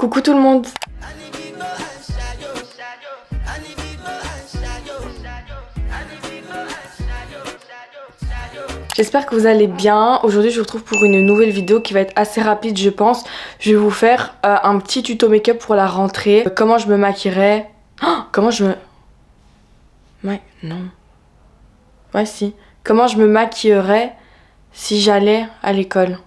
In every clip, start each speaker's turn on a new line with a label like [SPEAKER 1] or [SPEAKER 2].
[SPEAKER 1] Coucou tout le monde. J'espère que vous allez bien. Aujourd'hui je vous retrouve pour une nouvelle vidéo qui va être assez rapide je pense. Je vais vous faire un petit tuto make-up pour la rentrée. Comment je me maquillerai. Comment je me... Non. Ouais si. Comment je me maquillerais si j'allais à l'école.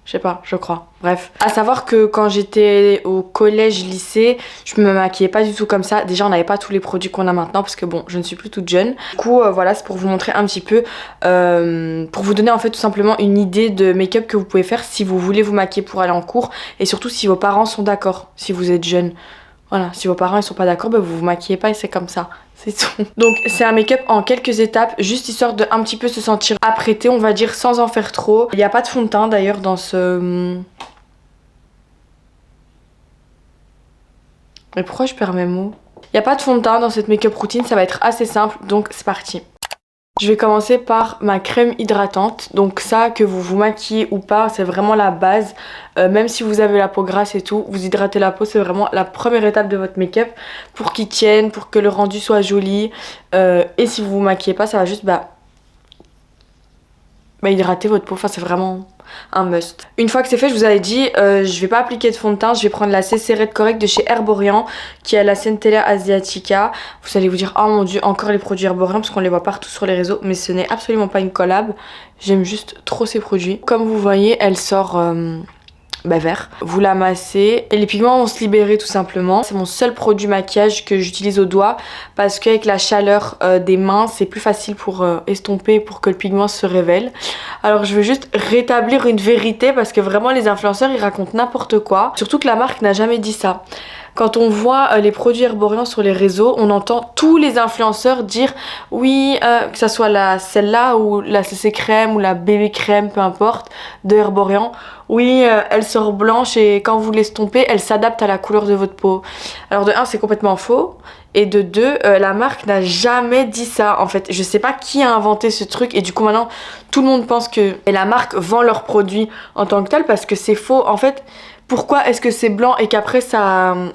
[SPEAKER 1] Je sais pas, je crois. Bref. À savoir que quand j'étais au collège, lycée, je me maquillais pas du tout comme ça. Déjà, on n'avait pas tous les produits qu'on a maintenant parce que bon, je ne suis plus toute jeune. Du coup, voilà, c'est pour vous montrer un petit peu, pour vous donner en fait tout simplement une idée de make-up que vous pouvez faire si vous voulez vous maquiller pour aller en cours et surtout si vos parents sont d'accord, si vous êtes jeune. Voilà, si vos parents ils sont pas d'accord, bah, vous vous maquillez pas et c'est comme ça. C'est tout. Donc c'est un make-up en quelques étapes, juste histoire de un petit peu se sentir apprêté, on va dire, sans en faire trop. Il n'y a pas de fond de teint d'ailleurs dans ce... Mais pourquoi je perds mes mots? Il n'y a pas de fond de teint dans cette make-up routine, ça va être assez simple, donc c'est parti. Je vais commencer par ma crème hydratante. Donc ça, que vous vous maquillez ou pas, c'est vraiment la base. Même si vous avez la peau grasse et tout, vous hydratez la peau, c'est vraiment la première étape de votre make-up pour qu'il tienne, pour que le rendu soit joli. Et si vous vous maquillez pas, ça va juste hydrater votre peau. Enfin, c'est vraiment un must. Une fois que c'est fait, je vous avais dit, je vais pas appliquer de fond de teint, je vais prendre la CC Red Correct de chez Herborian qui est la Centella Asiatica. Vous allez vous dire, oh mon dieu, encore les produits Herborian parce qu'on les voit partout sur les réseaux, mais ce n'est absolument pas une collab. J'aime juste trop ces produits. Comme vous voyez, elle sort vert. Vous la massez et les pigments vont se libérer tout simplement. C'est mon seul produit maquillage que j'utilise au doigt parce qu'avec la chaleur des mains c'est plus facile pour estomper, pour que le pigment se révèle. Alors je veux juste rétablir une vérité parce que vraiment les influenceurs ils racontent n'importe quoi, surtout que la marque n'a jamais dit ça. Quand on voit les produits Herborian sur les réseaux, on entend tous les influenceurs dire oui, que ça soit celle-là ou la CC crème ou la bébé crème, peu importe, de Herborian. Oui, elle sort blanche et quand vous l'estompez, elle s'adapte à la couleur de votre peau. Alors de 1, c'est complètement faux. Et de 2, la marque n'a jamais dit ça. En fait, je sais pas qui a inventé ce truc et du coup maintenant, tout le monde pense que la marque vend leurs produits en tant que tel parce que c'est faux. En fait, pourquoi est-ce que c'est blanc et qu'après enfin,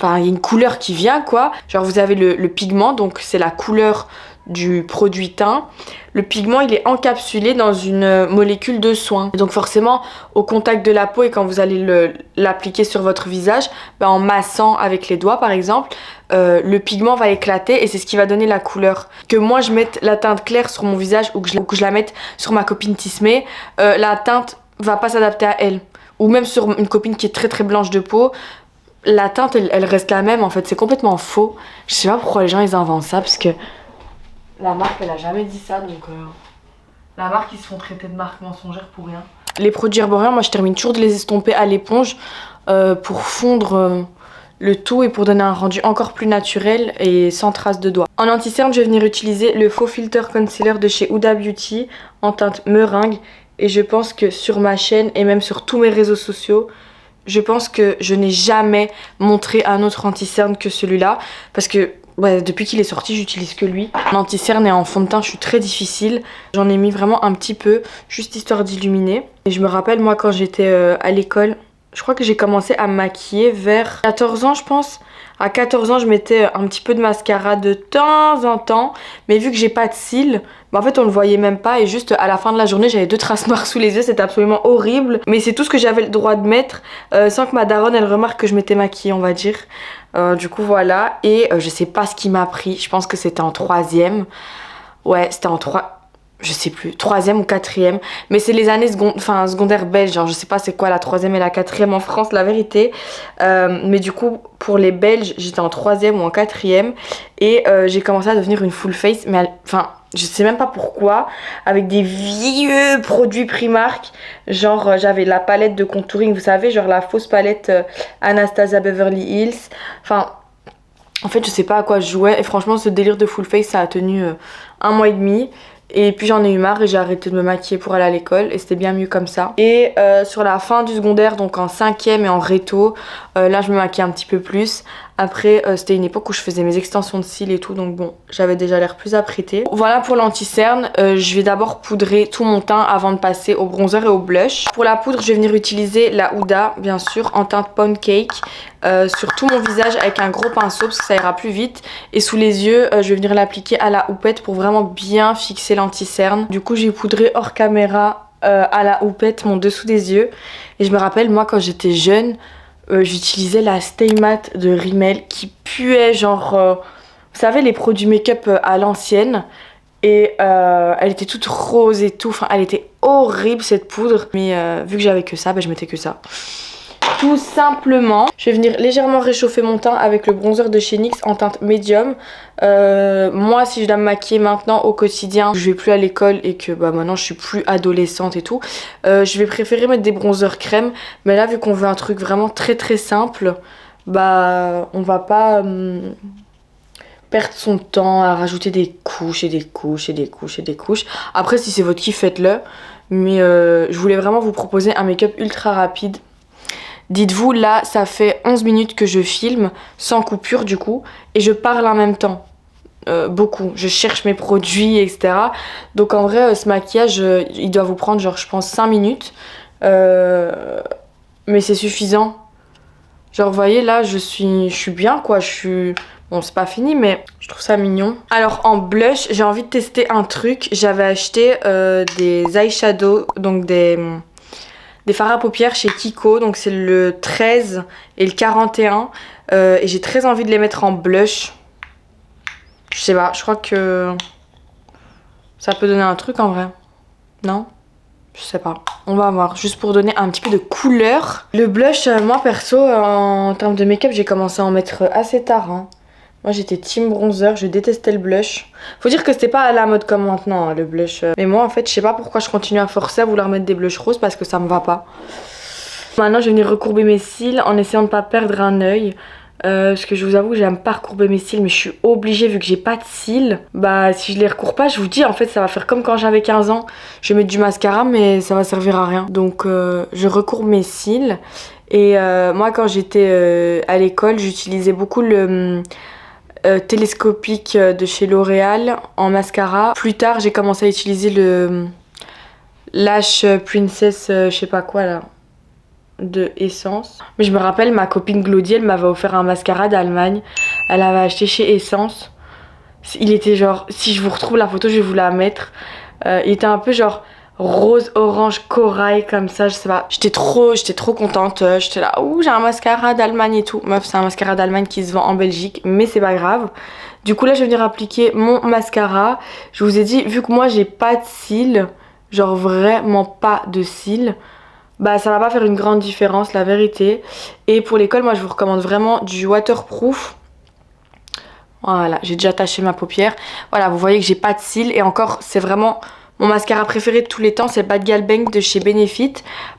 [SPEAKER 1] il y a une couleur qui vient quoi. Genre vous avez le pigment, donc c'est la couleur du produit teint. Le pigment il est encapsulé dans une molécule de soin. Et donc forcément au contact de la peau et quand vous allez l'appliquer sur votre visage, en massant avec les doigts par exemple, le pigment va éclater et c'est ce qui va donner la couleur. Que moi je mette la teinte claire sur mon visage ou que je la mette sur ma copine Tismé, la teinte va pas s'adapter à elle. Ou même sur une copine qui est très très blanche de peau, la teinte elle reste la même en fait, c'est complètement faux. Je sais pas pourquoi les gens ils inventent ça parce que la marque elle a jamais dit ça donc la marque ils se font traiter de marque mensongère pour rien. Les produits Herborian, moi je termine toujours de les estomper à l'éponge pour fondre le tout et pour donner un rendu encore plus naturel et sans trace de doigts. En anti-cerne je vais venir utiliser le Faux Filter Concealer de chez Huda Beauty en teinte meringue. Et je pense que sur ma chaîne et même sur tous mes réseaux sociaux, je pense que je n'ai jamais montré un autre anti-cerne que celui-là. Parce que depuis qu'il est sorti, j'utilise que lui. En anti-cerne et en fond de teint, je suis très difficile. J'en ai mis vraiment un petit peu, juste histoire d'illuminer. Et je me rappelle, moi, quand j'étais à l'école, je crois que j'ai commencé à me maquiller vers 14 ans, je pense. À 14 ans, je mettais un petit peu de mascara de temps en temps. Mais vu que j'ai pas de cils, en fait, on le voyait même pas. Et juste à la fin de la journée, j'avais 2 traces noires sous les yeux. C'était absolument horrible. Mais c'est tout ce que j'avais le droit de mettre sans que ma daronne, elle remarque que je m'étais maquillée, on va dire. Du coup, voilà. Et je sais pas ce qui m'a pris. Je pense que c'était en 3e. Ouais, c'était en 3... Je sais plus, 3e ou 4e, mais c'est les années secondaires belges, genre je sais pas c'est quoi la 3e et la 4e en France, la vérité. Mais du coup, pour les Belges, j'étais en 3e ou en 4e et j'ai commencé à devenir une full face, mais je sais même pas pourquoi, avec des vieux produits Primark, genre j'avais la palette de contouring, vous savez, genre la fausse palette Anastasia Beverly Hills, en fait je sais pas à quoi je jouais et franchement ce délire de full face ça a tenu 1 mois et demi. Et puis j'en ai eu marre et j'ai arrêté de me maquiller pour aller à l'école et c'était bien mieux comme ça. Et sur la fin du secondaire, donc en 5e et en réto, là je me maquille un petit peu plus Après, c'était une époque où je faisais mes extensions de cils et tout, donc bon, j'avais déjà l'air plus apprêtée. Voilà pour l'anti-cerne. Je vais d'abord poudrer tout mon teint avant de passer au bronzer et au blush. Pour la poudre, je vais venir utiliser la Huda, bien sûr, en teinte Pound Cake. Sur tout mon visage avec un gros pinceau parce que ça ira plus vite. Et sous les yeux, je vais venir l'appliquer à la houppette pour vraiment bien fixer l'anti-cerne. Du coup, j'ai poudré hors caméra à la houppette mon dessous des yeux. Et je me rappelle, moi, quand j'étais jeune, j'utilisais la Stay Matte de Rimmel qui puait genre... vous savez, les produits make-up à l'ancienne. Et elle était toute rose et tout. Enfin, elle était horrible cette poudre. Mais vu que j'avais que ça, je mettais que ça. Tout simplement, je vais venir légèrement réchauffer mon teint avec le bronzer de chez NYX en teinte médium. Moi, si je dois me maquiller maintenant au quotidien, je vais plus à l'école et que maintenant je suis plus adolescente et tout, je vais préférer mettre des bronzers crème. Mais là, vu qu'on veut un truc vraiment très très simple, on va pas perdre son temps à rajouter des couches et des couches et des couches et des couches. Après, si c'est votre kiff, faites-le. Mais je voulais vraiment vous proposer un make-up ultra rapide. Dites-vous, là, ça fait 11 minutes que je filme, sans coupure du coup, et je parle en même temps. Beaucoup. Je cherche mes produits, etc. Donc en vrai, ce maquillage, il doit vous prendre genre, je pense, 5 minutes. Mais c'est suffisant. Genre, vous voyez, là, je suis bien, quoi. Bon, c'est pas fini, mais je trouve ça mignon. Alors, en blush, j'ai envie de tester un truc. J'avais acheté des eyeshadows, donc des fards à paupières chez Kiko, donc c'est le 13 et le 41 et j'ai très envie de les mettre en blush. Je sais pas, je crois que ça peut donner un truc en vrai. Non? Je sais pas. On va voir, juste pour donner un petit peu de couleur. Le blush, moi perso, en termes de make-up, j'ai commencé à en mettre assez tard. Hein. Moi j'étais team bronzer, je détestais le blush. Faut dire que c'était pas à la mode comme maintenant, hein, le blush. Mais moi en fait, je sais pas pourquoi je continue à forcer à vouloir mettre des blushs roses parce que ça me va pas. Maintenant je vais venir recourber mes cils en essayant de pas perdre un œil. Parce que je vous avoue que j'aime pas recourber mes cils, mais je suis obligée vu que j'ai pas de cils. Si je les recours pas, je vous dis en fait ça va faire comme quand j'avais 15 ans. Je vais mettre du mascara mais ça va servir à rien. Donc je recourbe mes cils. Et moi quand j'étais à l'école, j'utilisais beaucoup le... télescopique de chez L'Oréal en mascara. Plus tard, j'ai commencé à utiliser le Lash Princess, je sais pas quoi là, de Essence. Mais je me rappelle, ma copine Glody, elle m'avait offert un mascara d'Allemagne. Elle avait acheté chez Essence. Il était genre, si je vous retrouve la photo, je vais vous la mettre. Il était un peu genre rose, orange, corail comme ça, je sais pas. J'étais trop contente. J'étais là, ouh, j'ai un mascara d'Allemagne et tout. Meuf, c'est un mascara d'Allemagne qui se vend en Belgique, mais c'est pas grave. Du coup, là, je vais venir appliquer mon mascara. Je vous ai dit, vu que moi, j'ai pas de cils, genre vraiment pas de cils, ça va pas faire une grande différence, la vérité. Et pour l'école, moi, je vous recommande vraiment du waterproof. Voilà, j'ai déjà taché ma paupière. Voilà, vous voyez que j'ai pas de cils. Et encore, c'est vraiment... Mon mascara préféré de tous les temps, c'est le Bad Gal Bang de chez Benefit.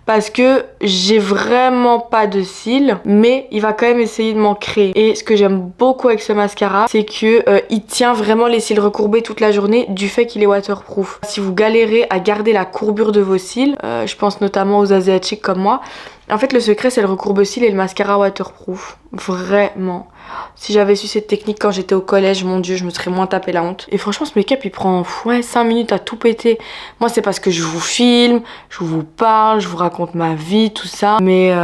[SPEAKER 1] Parce que j'ai vraiment pas de cils, mais il va quand même essayer de m'en créer. Et ce que j'aime beaucoup avec ce mascara, c'est que il tient vraiment les cils recourbés toute la journée du fait qu'il est waterproof. Si vous galérez à garder la courbure de vos cils, je pense notamment aux asiatiques comme moi, en fait le secret c'est le recourbe-cils et le mascara waterproof. Vraiment. Si j'avais su cette technique quand j'étais au collège, mon dieu, je me serais moins tapé la honte. Et franchement, ce make-up, il prend 5 minutes à tout péter. Moi, c'est parce que je vous filme, je vous parle, je vous raconte ma vie, tout ça. Mais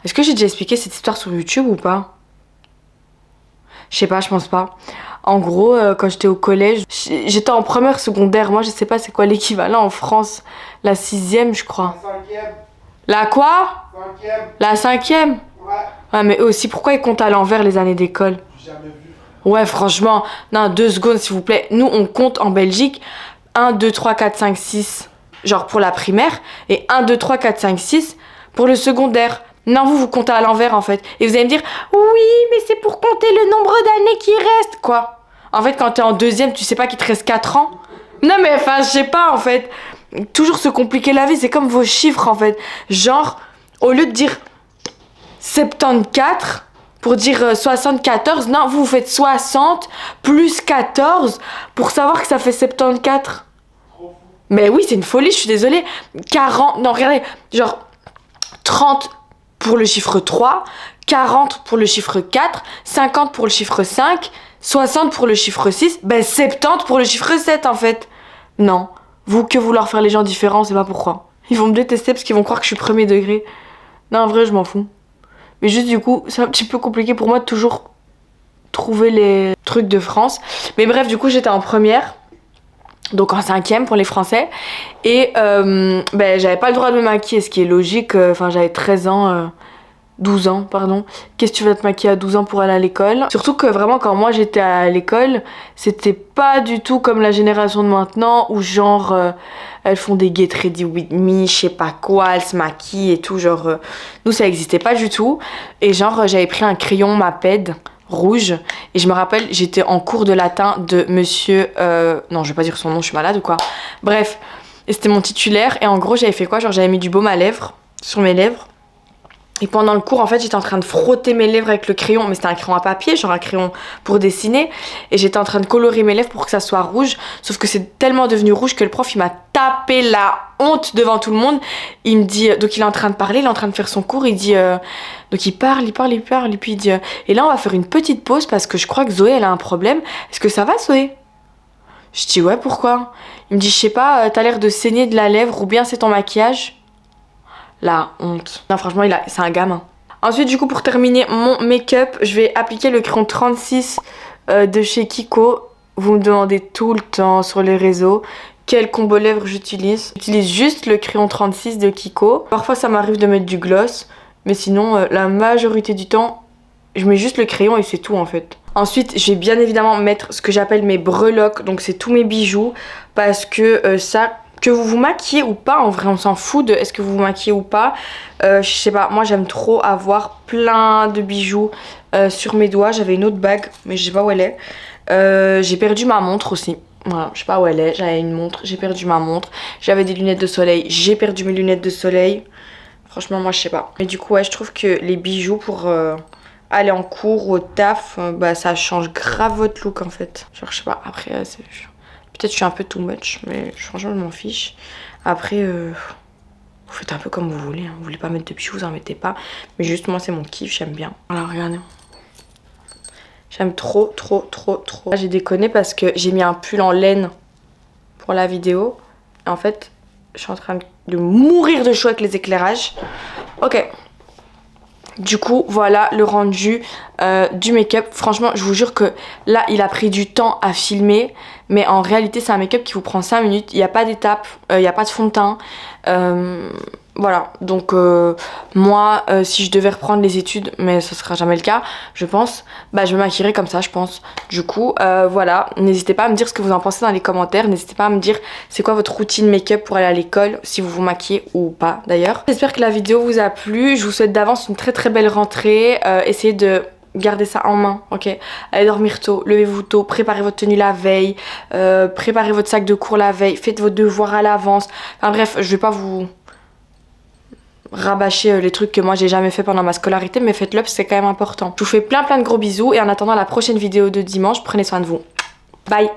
[SPEAKER 1] est-ce que j'ai déjà expliqué cette histoire sur YouTube ou pas? Je sais pas, je pense pas. En gros, quand j'étais au collège, j'étais en première secondaire. Moi, je sais pas c'est quoi l'équivalent en France. La 6e, je crois.
[SPEAKER 2] La 5e.
[SPEAKER 1] La quoi?
[SPEAKER 2] 5e.
[SPEAKER 1] La 5e?
[SPEAKER 2] Ouais.
[SPEAKER 1] Ouais, mais eux aussi, pourquoi ils comptent à l'envers les années d'école?
[SPEAKER 2] J'ai jamais vu.
[SPEAKER 1] Ouais, franchement, non, 2 secondes s'il vous plaît. Nous, on compte en Belgique 1, 2, 3, 4, 5, 6, genre pour la primaire, et 1, 2, 3, 4, 5, 6 pour le secondaire. Non, vous comptez à l'envers en fait. Et vous allez me dire, oui, mais c'est pour compter le nombre d'années qui restent. Quoi? En fait, quand t'es en 2e, tu sais pas qu'il te reste 4 ans? Non, mais enfin, je sais pas en fait. Toujours se compliquer la vie, c'est comme vos chiffres en fait. Genre, au lieu de dire 74 pour dire 74, non, vous faites 60 plus 14 pour savoir que ça fait 74. Mais oui, c'est une folie, je suis désolée. 40, non, regardez, genre 30 pour le chiffre 3, 40 pour le chiffre 4, 50 pour le chiffre 5, 60 pour le chiffre 6, ben 70 pour le chiffre 7 en fait. Non, vous que vouloir faire les gens différents, c'est pas pourquoi. Ils vont me détester parce qu'ils vont croire que je suis premier degré. Non, en vrai, je m'en fous. Mais juste du coup, c'est un petit peu compliqué pour moi de toujours trouver les trucs de France. Mais bref, du coup, j'étais en première. Donc en 5e pour les Français. Et ben, j'avais pas le droit de me maquiller, ce qui est logique. Enfin, j'avais 13 ans... 12 ans, pardon. Qu'est-ce que tu vas te maquiller à 12 ans pour aller à l'école? Surtout que vraiment, quand moi j'étais à l'école, c'était pas du tout comme la génération de maintenant où genre elles font des get ready with me, je sais pas quoi, elles se maquillent et tout. Genre, nous ça existait pas du tout. Et genre, j'avais pris un crayon Maped rouge et je me rappelle, j'étais en cours de latin de monsieur. Non, je vais pas dire son nom, je suis malade ou quoi. Bref, et c'était mon titulaire. Et en gros, j'avais fait quoi? Genre, j'avais mis du baume à lèvres sur mes lèvres. Et pendant le cours, en fait, j'étais en train de frotter mes lèvres avec le crayon. Mais c'était un crayon à papier, genre un crayon pour dessiner. Et j'étais en train de colorer mes lèvres pour que ça soit rouge. Sauf que c'est tellement devenu rouge que le prof, il m'a tapé la honte devant tout le monde. Il me dit... Donc, il est en train de parler, il est en train de faire son cours. Il dit... Donc, il parle. Et puis, il dit... Et là, on va faire une petite pause parce que je crois que Zoé, elle a un problème. Est-ce que ça va, Zoé? Je dis, ouais, pourquoi? Il me dit, je sais pas, t'as l'air de saigner de la lèvre ou bien c'est ton maquillage. La honte. Non, franchement, c'est un gamin. Ensuite, du coup, pour terminer mon make-up, je vais appliquer le crayon 36 de chez Kiko. Vous me demandez tout le temps sur les réseaux quel combo lèvres j'utilise. J'utilise juste le crayon 36 de Kiko. Parfois, ça m'arrive de mettre du gloss. Mais sinon, la majorité du temps, je mets juste le crayon et c'est tout en fait. Ensuite, je vais bien évidemment mettre ce que j'appelle mes breloques. Donc, c'est tous mes bijoux. Parce que ça... Que vous vous maquillez ou pas, en vrai on s'en fout de est-ce que vous vous maquillez ou pas. Je sais pas, moi j'aime trop avoir plein de bijoux sur mes doigts. J'avais une autre bague mais je sais pas où elle est. J'ai perdu ma montre aussi. Voilà, je sais pas où elle est, j'avais une montre, j'ai perdu ma montre. J'avais des lunettes de soleil, j'ai perdu mes lunettes de soleil. Franchement moi je sais pas. Mais du coup ouais, je trouve que les bijoux pour aller en cours ou au taf, bah ça change grave votre look en fait. Genre je sais pas, après c'est... Peut-être que je suis un peu too much, mais franchement, je m'en fiche. Après, vous faites un peu comme vous voulez. Hein. Vous voulez pas mettre de bijoux, vous en mettez pas. Mais juste, moi, c'est mon kiff, j'aime bien. Alors, regardez. J'aime trop. Là, j'ai déconné parce que j'ai mis un pull en laine pour la vidéo. Et en fait, je suis en train de mourir de chaud avec les éclairages. Ok. Du coup, voilà le rendu du make-up. Franchement, je vous jure que là, il a pris du temps à filmer. Mais en réalité, c'est un make-up qui vous prend 5 minutes. Il n'y a pas d'étape, il n'y a pas de fond de teint. Voilà, donc moi, si je devais reprendre les études, mais ce sera jamais le cas, je pense, bah je me maquillerais comme ça, je pense. Du coup, voilà, n'hésitez pas à me dire ce que vous en pensez dans les commentaires. N'hésitez pas à me dire c'est quoi votre routine make-up pour aller à l'école, si vous vous maquillez ou pas d'ailleurs. J'espère que la vidéo vous a plu. Je vous souhaite d'avance une très belle rentrée. Essayez de... gardez ça en main, ok? Allez dormir tôt, levez-vous tôt, préparez votre tenue la veille, préparez votre sac de cours la veille, faites vos devoirs à l'avance. Enfin bref, je vais pas vous rabâcher les trucs que moi j'ai jamais fait pendant ma scolarité, mais faites-le parce que c'est quand même important. Je vous fais plein de gros bisous et en attendant la prochaine vidéo de dimanche, prenez soin de vous. Bye!